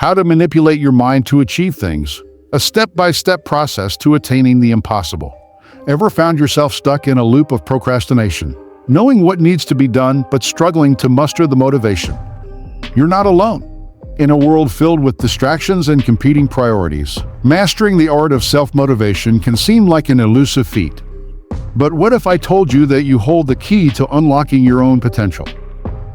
How to manipulate your mind to achieve things. A step-by-step process to attaining the impossible. Ever found yourself stuck in a loop of procrastination, knowing what needs to be done but struggling to muster the motivation? You're not alone. In a world filled with distractions and competing priorities, mastering the art of self-motivation can seem like an elusive feat. But what if I told you that you hold the key to unlocking your own potential?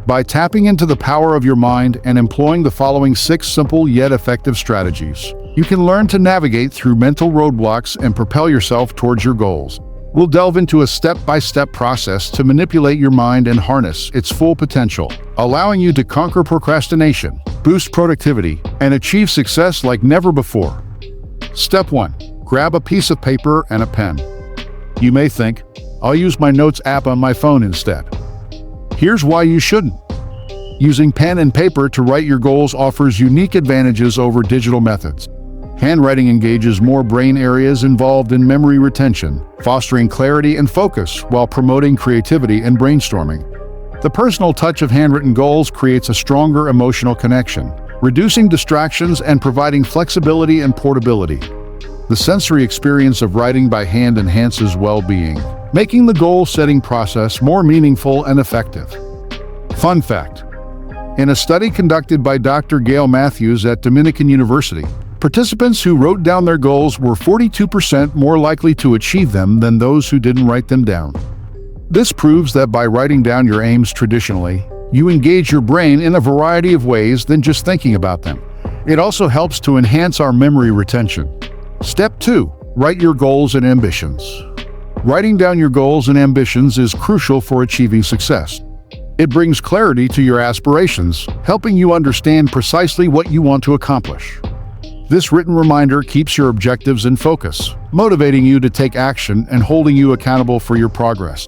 By tapping into the power of your mind and employing the following 6 simple yet effective strategies, you can learn to navigate through mental roadblocks and propel yourself towards your goals. We'll delve into a step-by-step process to manipulate your mind and harness its full potential, allowing you to conquer procrastination, boost productivity, and achieve success like never before. Step 1. Grab a piece of paper and a pen. You may think, I'll use my notes app on my phone instead. Here's why you shouldn't. Using pen and paper to write your goals offers unique advantages over digital methods. Handwriting engages more brain areas involved in memory retention, fostering clarity and focus while promoting creativity and brainstorming. The personal touch of handwritten goals creates a stronger emotional connection, reducing distractions and providing flexibility and portability. The sensory experience of writing by hand enhances well-being, making the goal-setting process more meaningful and effective. Fun fact: in a study conducted by Dr. Gail Matthews at Dominican University, participants who wrote down their goals were 42% more likely to achieve them than those who didn't write them down. This proves that by writing down your aims traditionally, you engage your brain in a variety of ways than just thinking about them. It also helps to enhance our memory retention. Step 2. Write your goals and ambitions. Writing down your goals and ambitions is crucial for achieving success. It brings clarity to your aspirations, helping you understand precisely what you want to accomplish. This written reminder keeps your objectives in focus, motivating you to take action and holding you accountable for your progress.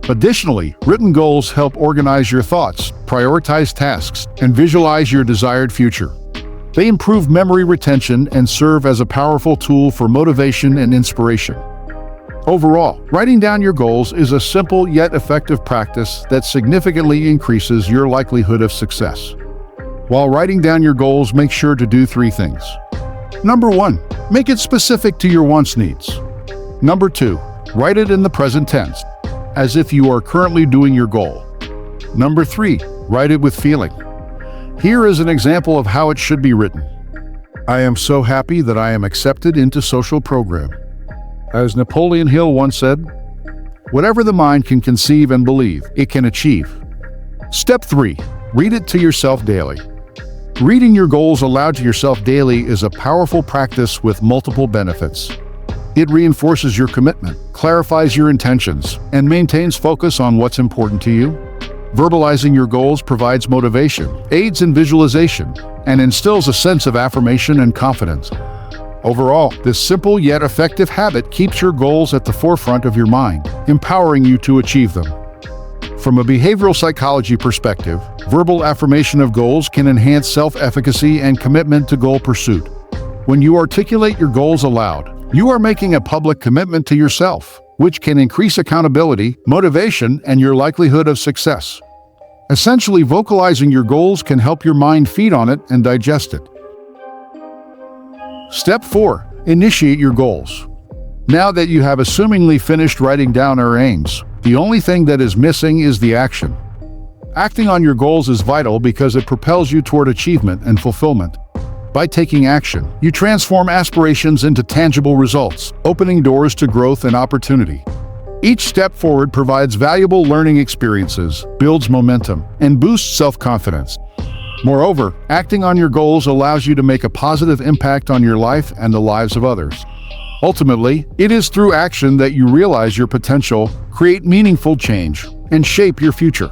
Additionally, written goals help organize your thoughts, prioritize tasks, and visualize your desired future. They improve memory retention and serve as a powerful tool for motivation and inspiration. Overall, writing down your goals is a simple yet effective practice that significantly increases your likelihood of success. While writing down your goals, make sure to do 3 things. Number 1. Make it specific to your wants and needs. Number 2. Write it in the present tense, as if you are currently doing your goal. Number 3. Write it with feeling. Here is an example of how it should be written. I am so happy that I am accepted into social program. As Napoleon Hill once said, whatever the mind can conceive and believe, it can achieve. Step 3. Read it to yourself daily. Reading your goals aloud to yourself daily is a powerful practice with multiple benefits. It reinforces your commitment, clarifies your intentions, and maintains focus on what's important to you. Verbalizing your goals provides motivation, aids in visualization, and instills a sense of affirmation and confidence. Overall, this simple yet effective habit keeps your goals at the forefront of your mind, empowering you to achieve them. From a behavioral psychology perspective, verbal affirmation of goals can enhance self-efficacy and commitment to goal pursuit. When you articulate your goals aloud, you are making a public commitment to yourself, which can increase accountability, motivation, and your likelihood of success. Essentially, vocalizing your goals can help your mind feed on it and digest it. Step 4. Initiate your goals. Now that you have assumingly finished writing down your aims, the only thing that is missing is the action. Acting on your goals is vital because it propels you toward achievement and fulfillment. By taking action, you transform aspirations into tangible results, opening doors to growth and opportunity. Each step forward provides valuable learning experiences, builds momentum, and boosts self-confidence. Moreover, acting on your goals allows you to make a positive impact on your life and the lives of others. Ultimately, it is through action that you realize your potential, create meaningful change, and shape your future.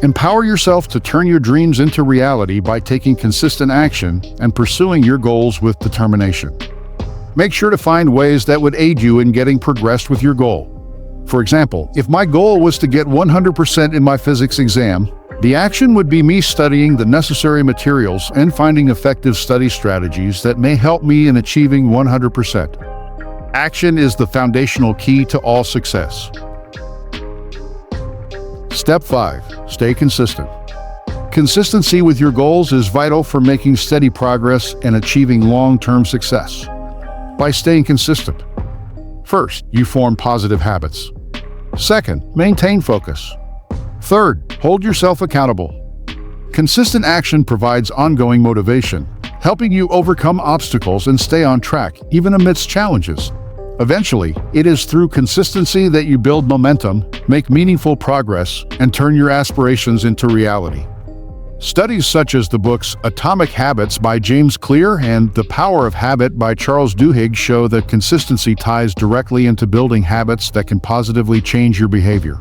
Empower yourself to turn your dreams into reality by taking consistent action and pursuing your goals with determination. Make sure to find ways that would aid you in getting progressed with your goal. For example, if my goal was to get 100% in my physics exam, the action would be me studying the necessary materials and finding effective study strategies that may help me in achieving 100%. Action is the foundational key to all success. Step 5. Stay consistent. Consistency with your goals is vital for making steady progress and achieving long-term success. By staying consistent. First, you form positive habits. Second, maintain focus. Third, hold yourself accountable. Consistent action provides ongoing motivation, helping you overcome obstacles and stay on track, even amidst challenges. Eventually, it is through consistency that you build momentum, make meaningful progress, and turn your aspirations into reality. Studies such as the books Atomic Habits by James Clear and The Power of Habit by Charles Duhigg show that consistency ties directly into building habits that can positively change your behavior.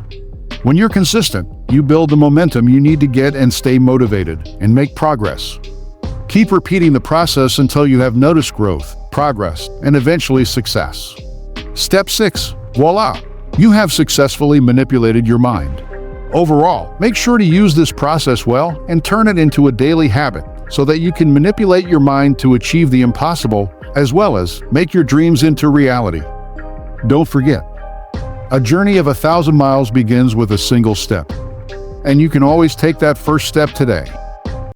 When you're consistent, you build the momentum you need to get and stay motivated and make progress. Keep repeating the process until you have noticed growth, progress, and eventually success. Step 6. Voila! You have successfully manipulated your mind. Overall, make sure to use this process well and turn it into a daily habit so that you can manipulate your mind to achieve the impossible as well as make your dreams into reality. Don't forget, a journey of 1,000 miles begins with a single step, and you can always take that first step today.